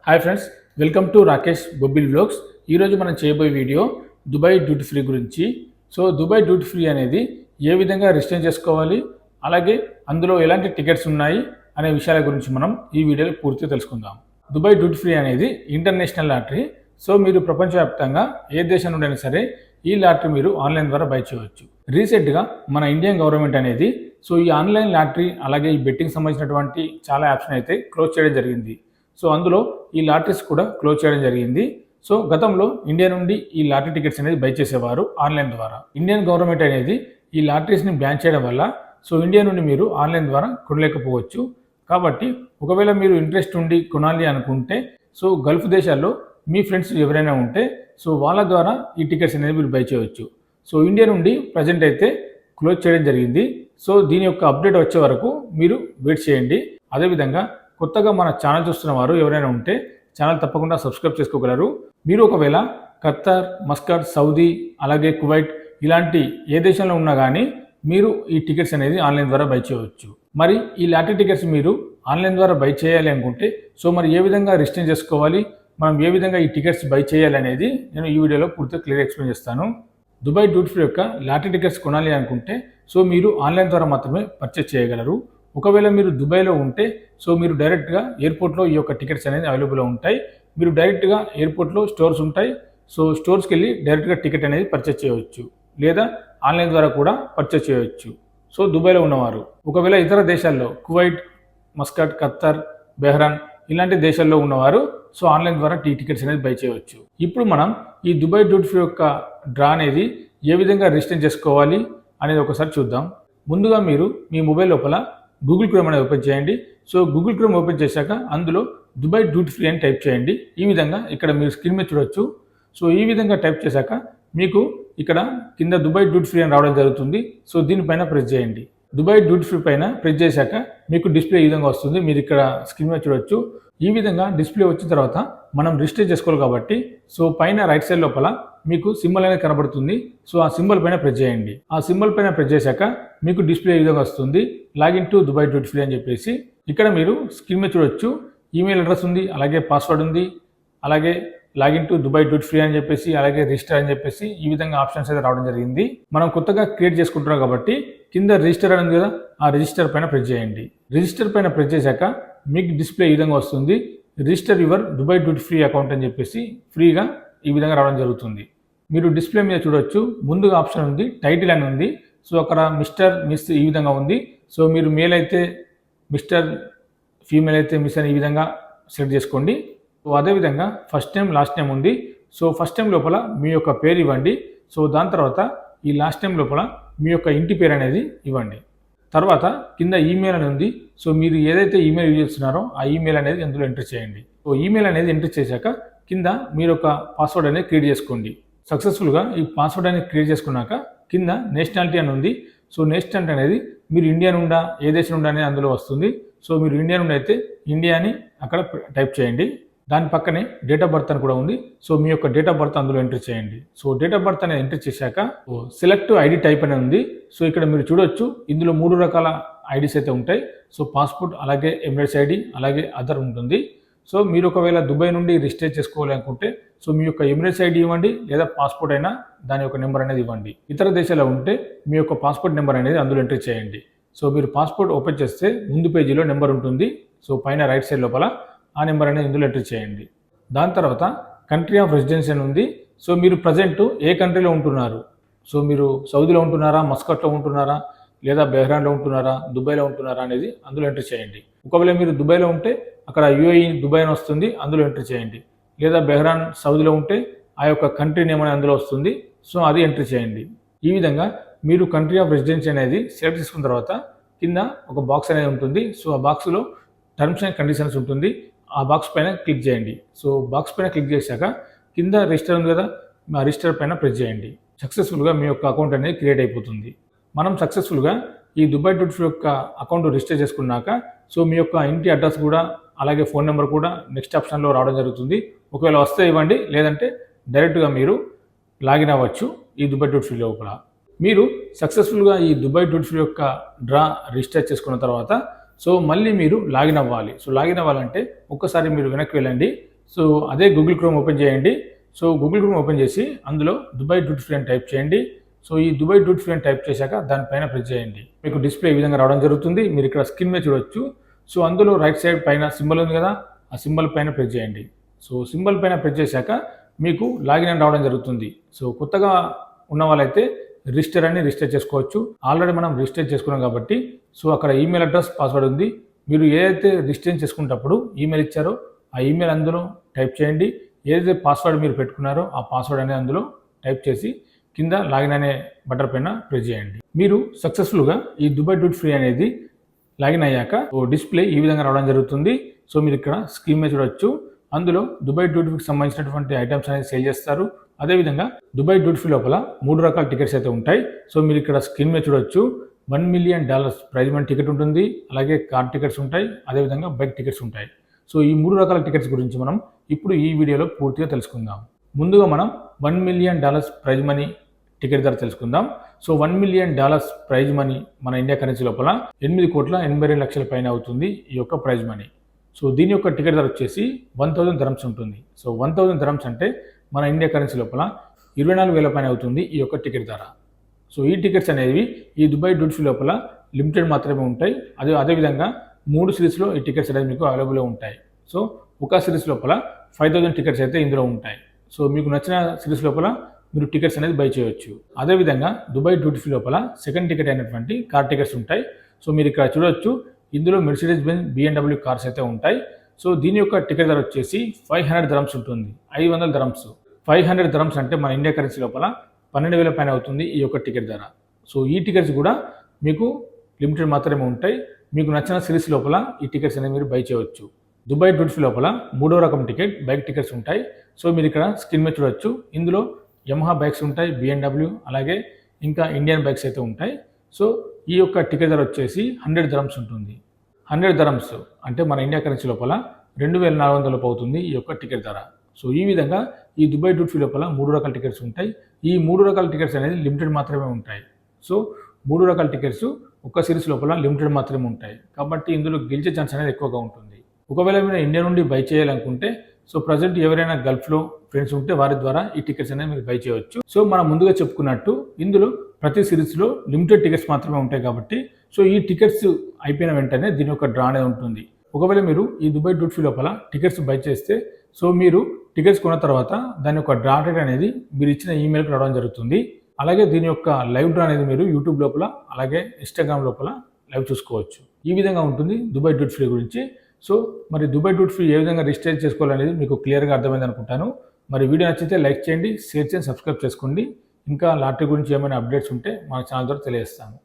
Hi friends, welcome to Rakesh Bobbil vlogs. ఈరోజు మనం చేయబోయే వీడియో దుబాయ్ డ్యూటీ ఫ్రీ గురించి. సో దుబాయ్ డ్యూటీ ఫ్రీ అనేది ఏ విధంగా రిజిస్టర్ చేసుకోవాలి, అలాగే అందులో ఎలాంటి టికెట్స్ ఉన్నాయి అనే విషయాల గురించి మనం ఈ వీడియోలో పూర్తిగా తెలుసుకుందాం. దుబాయ్ డ్యూటీ ఫ్రీ అనేది ఇంటర్నేషనల్ లాటరీ. సో మీరు ప్రపంచవ్యాప్తంగా ఏ దేశం నుండి అయినా సరే ఈ లాటరీ మీరు ఆన్లైన్ ద్వారా బై చేయవచ్చు. రీసెంట్గా మన ఇండియన్ గవర్నమెంట్ అనేది ఈ ఆన్లైన్ లాటరీ అలాగే ఈ బెట్టింగ్ సంబంధించినటువంటి చాలా యాప్స్ని అయితే క్లోజ్ చేయడం జరిగింది. సో అందులో ఈ లాటరీస్ కూడా క్లోజ్ చేయడం జరిగింది. సో గతంలో ఇండియా నుండి ఈ లాటరీ టికెట్స్ అనేది బై చేసేవారు ఆన్లైన్ ద్వారా. ఇండియన్ గవర్నమెంట్ అనేది ఈ లాటరీస్ని బ్యాన్ చేయడం వల్ల ఇండియా నుండి మీరు ఆన్లైన్ ద్వారా కొనలేకపోవచ్చు. కాబట్టి ఒకవేళ మీరు ఇంట్రెస్ట్ ఉండి కొనాలి అనుకుంటే గల్ఫ్ దేశాల్లో మీ ఫ్రెండ్స్ ఎవరైనా ఉంటే వాళ్ళ ద్వారా ఈ టికెట్స్ అనేది మీరు బై చేయవచ్చు. ఇండియా నుండి ప్రజెంట్ అయితే క్లోజ్ చేయడం జరిగింది. దీని యొక్క అప్డేట్ వచ్చే వరకు మీరు వెయిట్ చేయండి. అదేవిధంగా కొత్తగా మన ఛానల్ చూస్తున్న వారు ఎవరైనా ఉంటే ఛానల్ తప్పకుండా సబ్స్క్రైబ్ చేసుకోగలరు. మీరు ఒకవేళ ఖత్తర్, మస్కట్, సౌదీ అలాగే కువైట్ ఇలాంటి ఏ దేశంలో ఉన్నా కానీ మీరు ఈ టికెట్స్ అనేది ఆన్లైన్ ద్వారా బై చేయవచ్చు. మరి ఈ లాటరీ టికెట్స్ మీరు ఆన్లైన్ ద్వారా బై చేయాలి అనుకుంటే మరి ఏ విధంగా రిజిస్టర్ చేసుకోవాలి, మనం ఏ విధంగా ఈ టికెట్స్ బై చేయాలి అనేది నేను ఈ వీడియోలో పూర్తిగా క్లియర్ ఎక్స్ప్లెయిన్ చేస్తాను. దుబాయ్ డ్యూటీ ఫ్రీ యొక్క లాటరీ టికెట్స్ కొనాలి అనుకుంటే మీరు ఆన్లైన్ ద్వారా మాత్రమే పర్చేస్ చేయగలరు. ఒకవేళ మీరు దుబాయ్లో ఉంటే మీరు డైరెక్ట్గా ఎయిర్పోర్ట్లో ఈ యొక్క టికెట్స్ అనేది అవైలబుల్లో ఉంటాయి. మీరు డైరెక్ట్గా ఎయిర్పోర్ట్లో స్టోర్స్ ఉంటాయి. స్టోర్స్కి వెళ్ళి డైరెక్ట్గా టికెట్ అనేది పర్చేస్ చేయవచ్చు, లేదా ఆన్లైన్ ద్వారా కూడా పర్చేస్ చేయవచ్చు. దుబాయ్లో ఉన్నవారు ఒకవేళ ఇతర దేశాల్లో కువైట్, మస్కట్, ఖత్తర్, బెహ్రాన్ ఇలాంటి దేశాల్లో ఉన్నవారు ఆన్లైన్ ద్వారా టికెట్స్ అనేది బై చేయవచ్చు. ఇప్పుడు మనం ఈ దుబాయ్ డ్యూటీ ఫ్రీ యొక్క డ్రా అనేది ఏ విధంగా రిజిస్టర్ చేసుకోవాలి అనేది ఒకసారి చూద్దాం. ముందుగా మీరు మీ మొబైల్ లోపల గూగుల్ క్రోమ్ అనేది ఓపెన్ చేయండి. గూగుల్ క్రోమ్ ఓపెన్ చేశాక అందులో దుబాయ్ డ్యూటీ ఫ్రీ అని టైప్ చేయండి. ఈ విధంగా ఇక్కడ మీరు స్క్రీన్ మీద చూడొచ్చు. ఈ విధంగా టైప్ చేశాక మీకు ఇక్కడ కింద దుబాయ్ డ్యూటీ ఫ్రీ అని రావడం జరుగుతుంది. దీనిపైన ప్రెస్ చేయండి. దుబాయ్ డ్యూటీ ఫ్రీ పైన ప్రెస్ చేశాక మీకు డిస్ప్లే ఈ విధంగా వస్తుంది. మీరు ఇక్కడ స్క్రీన్ మీద చూడొచ్చు. ఈ విధంగా డిస్ప్లే వచ్చిన తర్వాత మనం రిజిస్టర్ చేసుకోవాలి కాబట్టి పైన రైట్ సైడ్ లోపల మీకు సింబల్ అనేది కనబడుతుంది. ఆ సింబల్ పైన ప్రెస్ చేయండి. ఆ సింబల్ పైన ప్రెస్ చేశాక మీకు డిస్ప్లే ఈ విధంగా వస్తుంది, login to Dubai duty free అని చెప్పేసి. ఇక్కడ మీరు స్క్రీన్ మీద చూడొచ్చు, ఈమెయిల్ అడ్రస్ ఉంది, అలాగే పాస్వర్డ్ ఉంది, అలాగే login to Dubai duty free అని చెప్పేసి, అలాగే రిజిస్టర్ అని చెప్పేసి ఈ విధంగా ఆప్షన్స్ అయితే రావడం జరిగింది. మనం కొత్తగా క్రియేట్ చేసుకుంటున్నాం కాబట్టి కింద రిజిస్టర్ అని ఉంది కదా, ఆ రిజిస్టర్ పైన ప్రెస్ చేయండి. రిజిస్టర్ పైన ప్రెస్ చేశాక మీకు డిస్ప్లే ఈ విధంగా వస్తుంది, register your Dubai duty free account అని చెప్పేసి ఫ్రీగా ఈ విధంగా రావడం జరుగుతుంది. మీరు డిస్ప్లే మీద చూడొచ్చు, ముందుగా ఆప్షన్ ఉంది, టైటిల్ అని ఉంది. అక్కడ మిస్టర్, మిస్ ఈ విధంగా ఉంది. మీరు మేల్ అయితే మిస్టర్, ఫీమేల్ అయితే మిస్ అని ఈ విధంగా సెలెక్ట్ చేసుకోండి. అదేవిధంగా ఫస్ట్ నేమ్, లాస్ట్ నేమ్ ఉంది. ఫస్ట్ నేమ్ లోపల మీ యొక్క పేరు ఇవ్వండి. దాని తర్వాత ఈ లాస్ట్ నేమ్ లోపల మీ యొక్క ఇంటి పేరు అనేది ఇవ్వండి. తర్వాత కింద ఈమెయిల్ అని ఉంది. మీరు ఏదైతే ఈమెయిల్ యూజ్ చేస్తున్నారో ఆ ఈమెయిల్ అనేది అందులో ఎంటర్ చేయండి. ఈమెయిల్ అనేది ఎంటర్ చేశాక కింద మీరు ఒక పాస్వర్డ్ అనేది క్రియేట్ చేసుకోండి. సక్సెస్ఫుల్గా ఈ పాస్వర్డ్ అనేది క్రియేట్ చేసుకున్నాక కింద నేషనాలిటీ అని ఉంది. నేషనాలిటీ అనేది మీరు ఇండియా నుండా, ఏ దేశం నుండా అనేది అందులో వస్తుంది. మీరు ఇండియా నుండి అయితే ఇండియా అని అక్కడ టైప్ చేయండి. దాని పక్కనే డేట్ ఆఫ్ బర్త్ అని కూడా ఉంది. మీ యొక్క డేట్ ఆఫ్ బర్త్ అందులో ఎంటర్ చేయండి. డేట్ ఆఫ్ బర్త్ అనేది ఎంటర్ చేశాక సెలెక్ట్ ఐడి టైప్ అని ఉంది. ఇక్కడ మీరు చూడొచ్చు, ఇందులో 3 రకాల ఐడీస్ అయితే ఉంటాయి. పాస్పోర్ట్, అలాగే ఎమిరేట్స్ ఐడి, అలాగే అదర్ ఉంటుంది. మీరు ఒకవేళ దుబాయ్ నుండి రిజిస్టర్ చేసుకోవాలి అనుకుంటే మీ యొక్క ఎమిరేట్స్ ఐడి ఇవ్వండి, లేదా పాస్పోర్ట్ అయినా దాని యొక్క నెంబర్ అనేది ఇవ్వండి. ఇతర దేశాల్లో ఉంటే మీ యొక్క పాస్పోర్ట్ నెంబర్ అనేది అందులో ఎంటర్ చేయండి. మీరు పాస్పోర్ట్ ఓపెన్ చేస్తే ముందు పేజీలో నెంబర్ ఉంటుంది. పైన రైట్ సైడ్ లోపల ఆ నెంబర్ అనేది ఇందులో ఎంటర్ చేయండి. దాని తర్వాత కంట్రీ ఆఫ్ రెసిడెన్సీ అని ఉంది. మీరు ప్రజెంట్ ఏ కంట్రీలో ఉంటున్నారు, మీరు సౌదీలో ఉంటున్నారా, మస్కట్లో ఉంటున్నారా, లేదా బెహ్రాన్లో ఉంటున్నారా, దుబాయ్లో ఉంటున్నారా అనేది అందులో ఎంటర్ చేయండి. ఒకవేళ మీరు దుబాయ్లో ఉంటే అక్కడ యూఏఈ దుబాయ్ అని వస్తుంది, అందులో ఎంటర్ చేయండి. లేదా బెహ్రాన్, సౌదీలో ఉంటే ఆ యొక్క కంట్రీ నేమ్ అనేది అందులో వస్తుంది, అది ఎంటర్ చేయండి. ఈ విధంగా మీరు కంట్రీ ఆఫ్ రెసిడెన్సీ అనేది సెలెక్ట్ చేసుకున్న తర్వాత కింద ఒక బాక్స్ అనేది ఉంటుంది. ఆ బాక్స్లో టర్మ్స్ అండ్ కండిషన్స్ ఉంటుంది. ఆ బాక్స్ పైన క్లిక్ చేయండి. బాక్స్ పైన క్లిక్ చేశాక కింద రిజిస్టర్ ఉంది కదా, ఆ రిజిస్టర్ పైన ప్రెస్ చేయండి. సక్సెస్ఫుల్గా మీ యొక్క అకౌంట్ అనేది క్రియేట్ అయిపోతుంది. మనం సక్సెస్ఫుల్గా ఈ దుబాయ్ డ్యూటీ ఫ్రీ యొక్క అకౌంట్ రిజిస్టర్ చేసుకున్నాక మీ యొక్క ఇంటి అడ్రస్ కూడా, అలాగే ఫోన్ నెంబర్ కూడా నెక్స్ట్ ఆప్షన్లో రావడం జరుగుతుంది. ఒకవేళ వస్తే ఇవ్వండి, లేదంటే డైరెక్ట్గా మీరు లాగిన్ అవ్వచ్చు ఈ దుబాయ్ డ్యూటీ ఫ్రీ లోపల. మీరు సక్సెస్ఫుల్గా ఈ దుబాయ్ డ్యూటీ ఫ్రీ యొక్క డ్రా రిజిస్టర్ చేసుకున్న తర్వాత మళ్ళీ మీరు లాగిన్ అవ్వాలి. లాగిన్ అవ్వాలంటే ఒక్కసారి మీరు వెనక్కి వెళ్ళండి. సో అదే గూగుల్ క్రోమ్ ఓపెన్ చేయండి. సో గూగుల్ క్రోమ్ ఓపెన్ చేసి అందులో దుబాయ్ డ్యూటీ ఫ్రీ అని టైప్ చేయండి. సో ఈ దుబాయ్ డ్యూటీ ఫ్రీ అని టైప్ చేశాక దానిపైన ప్రెస్ చేయండి. మీకు డిస్ప్లే ఈ విధంగా రావడం జరుగుతుంది. మీరు ఇక్కడ స్క్రీన్ మీద చూడొచ్చు. సో అందులో రైట్ సైడ్ పైన సింబల్ ఉంది కదా, ఆ సింబల్ పైన ప్రెస్ చేయండి. సో సింబల్ పైన ప్రెస్ చేశాక మీకు లాగిన్ అని రావడం జరుగుతుంది. సో కొత్తగా ఉన్న వాళ్ళైతే రిజిస్టర్ చేసుకోవచ్చు. ఆల్రెడీ మనం రిజిస్టర్ చేసుకున్నాం కాబట్టి సో అక్కడ ఈమెయిల్ అడ్రస్, పాస్వర్డ్ ఉంది. మీరు ఏదైతే రిజిస్టర్ చేసుకునేటప్పుడు ఈమెయిల్ ఇచ్చారో ఆ ఈమెయిల్ అందులో టైప్ చేయండి. ఏదైతే పాస్వర్డ్ మీరు పెట్టుకున్నారో ఆ పాస్వర్డ్ అనేది అందులో టైప్ చేసి కింద లాగిన్ అనే బటన్ పైన ప్రెస్ చేయండి. మీరు సక్సెస్ఫుల్గా ఈ దుబాయ్ డ్యూటీ ఫ్రీ అనేది లాగిన్ అయ్యాక డిస్ప్లే ఈ విధంగా రావడం జరుగుతుంది. సో మీరు ఇక్కడ స్క్రీన్ మీద చూడొచ్చు. అందులో దుబాయ్ డ్యూటీ ఫ్రీకి సంబంధించినటువంటి ఐటమ్స్ అనేది సేల్ చేస్తారు. అదేవిధంగా దుబాయ్ డ్యూటీ ఫ్రీ లోపల 3 రకాల టికెట్స్ అయితే ఉంటాయి. సో మీరు ఇక్కడ స్క్రీన్ మీద చూడొచ్చు. $1 మిలియన్ ప్రైజ్ మనీ టికెట్ ఉంటుంది. అలాగే కార్ టికెట్స్ ఉంటాయి. అదేవిధంగా బైక్ టికెట్స్ ఉంటాయి. సో ఈ 3 రకాల టికెట్స్ గురించి మనం ఇప్పుడు ఈ వీడియోలో పూర్తిగా తెలుసుకుందాం. ముందుగా మనం $1 మిలియన్ ప్రైజ్ మనీ టికెట్ ధర తెలుసుకుందాం. సో $1 మిలియన్ ప్రైజ్ మనీ మన ఇండియా కరెన్సీ లోపల 8,82,00,000 పైన అవుతుంది ఈ యొక్క ప్రైజ్ మనీ. సో దీని యొక్క టికెట్ ధర వచ్చేసి 1000 dirhams ఉంటుంది. సో 1000 dirhams అంటే మన ఇండియా కరెన్సీ లోపల 24,000 పైన అవుతుంది ఈ యొక్క టికెట్ ధర. సో ఈ టికెట్స్ అనేవి ఈ దుబాయ్ డ్యూటీ ఫ్రీ లోపల లిమిటెడ్ మాత్రమే ఉంటాయి. అదేవిధంగా 3 సిరీస్లో ఈ టికెట్స్ అనేది మీకు అవైలబుల్గా ఉంటాయి. సో ఒక సిరీస్ లోపల 5000 టికెట్స్ అయితే ఇందులో ఉంటాయి. సో మీకు నచ్చిన సిరీస్ లోపల మీరు టికెట్స్ అనేది బై చేయవచ్చు. అదేవిధంగా దుబాయ్ డ్యూటీ ఫ్రీ లోపల సెకండ్ టికెట్ అయినటువంటి కార్ టికెట్స్ ఉంటాయి. సో మీరు ఇక్కడ చూడొచ్చు. ఇందులో మెర్సిడెస్ బెంజ్ BMW కార్స్ అయితే ఉంటాయి. సో దీని యొక్క టికెట్ ధర వచ్చేసి 500 dirhams ఉంటుంది. 500 dirhams. 500 dirhams అంటే మన ఇండియా కరెన్సీ లోపల 12,000 పైన అవుతుంది ఈ యొక్క టికెట్ ధర. సో ఈ టికెట్స్ కూడా మీకు లిమిటెడ్ మాత్రమే ఉంటాయి. మీకు నచ్చిన సిరీస్ లోపల ఈ టికెట్స్ అనేది మీరు బై చేయవచ్చు. దుబాయ్ డ్యూటీ ఫ్రీ లోపల 3వ రకం టికెట్ బైక్ టికెట్స్ ఉంటాయి. సో మీరు ఇక్కడ స్క్రీన్ మీద చూడొచ్చు. ఇందులో యమహా బైక్స్ ఉంటాయి, BMW, అలాగే ఇంకా ఇండియన్ బైక్స్ అయితే ఉంటాయి. సో ఈ యొక్క టికెట్ ధర వచ్చేసి 100 dirhams ఉంటుంది. 100 dirhams అంటే మన ఇండియా కరెన్సీ లోపల 2,400 అవుతుంది ఈ యొక్క టికెట్ ధర. సో ఈ విధంగా ఈ దుబాయ్ డ్యూటీ ఫ్రీ లోపల 3 రకాల టికెట్స్ ఉంటాయి. ఈ 3 రకాల టికెట్స్ అనేది లిమిటెడ్ మాత్రమే ఉంటాయి. సో 3 రకాల టికెట్స్ ఒక్క సిరీస్ లోపల లిమిటెడ్ మాత్రమే ఉంటాయి. కాబట్టి ఇందులో గెలిచే ఛాన్స్ అనేది ఎక్కువగా ఉంటుంది. ఒకవేళ మీరు ఇండియా నుండి బై చేయాలనుకుంటే సో ప్రజెంట్ ఎవరైనా గల్ఫ్లో ఫ్రెండ్స్ ఉంటే వారి ద్వారా ఈ టికెట్స్ అనేది మీరు బై చేయవచ్చు. సో మనం ముందుగా చెప్పుకున్నట్టు ఇందులో ప్రతి సిరీస్లో లిమిటెడ్ టికెట్స్ మాత్రమే ఉంటాయి కాబట్టి సో ఈ టికెట్స్ అయిపోయిన వెంటనే దీని యొక్క డ్రా అనేది ఉంటుంది. ఒకవేళ మీరు ఈ దుబాయ్ డ్యూటీ ఫ్రీ లోపల టికెట్స్ బై చేస్తే సో మీరు టికెట్స్ కొన్న తర్వాత దాని యొక్క డ్రా డేట్ అనేది మీరు ఇచ్చిన ఈమెయిల్కి రావడం జరుగుతుంది. అలాగే దీని యొక్క లైవ్ డ్రా అనేది మీరు యూట్యూబ్ లోపల అలాగే ఇన్స్టాగ్రామ్ లోపల లైవ్ చూసుకోవచ్చు. ఈ విధంగా ఉంటుంది దుబాయ్ డ్యూటీ ఫ్రీ గురించి. సో మరి దుబాయ్ డ్యూటీ ఫ్రీ ఏ విధంగా రిజిస్టర్ చేసుకోవాలనేది మీకు క్లియర్గా అర్థమైంది అనుకుంటాను. మరి వీడియో నచ్చితే లైక్ చేయండి, షేర్ చేయండి, సబ్స్క్రైబ్ చేసుకోండి. ఇంకా లాటరీ గురించి ఏమైనా అప్డేట్స్ ఉంటే మన ఛానల్ ద్వారా తెలియజేస్తాను.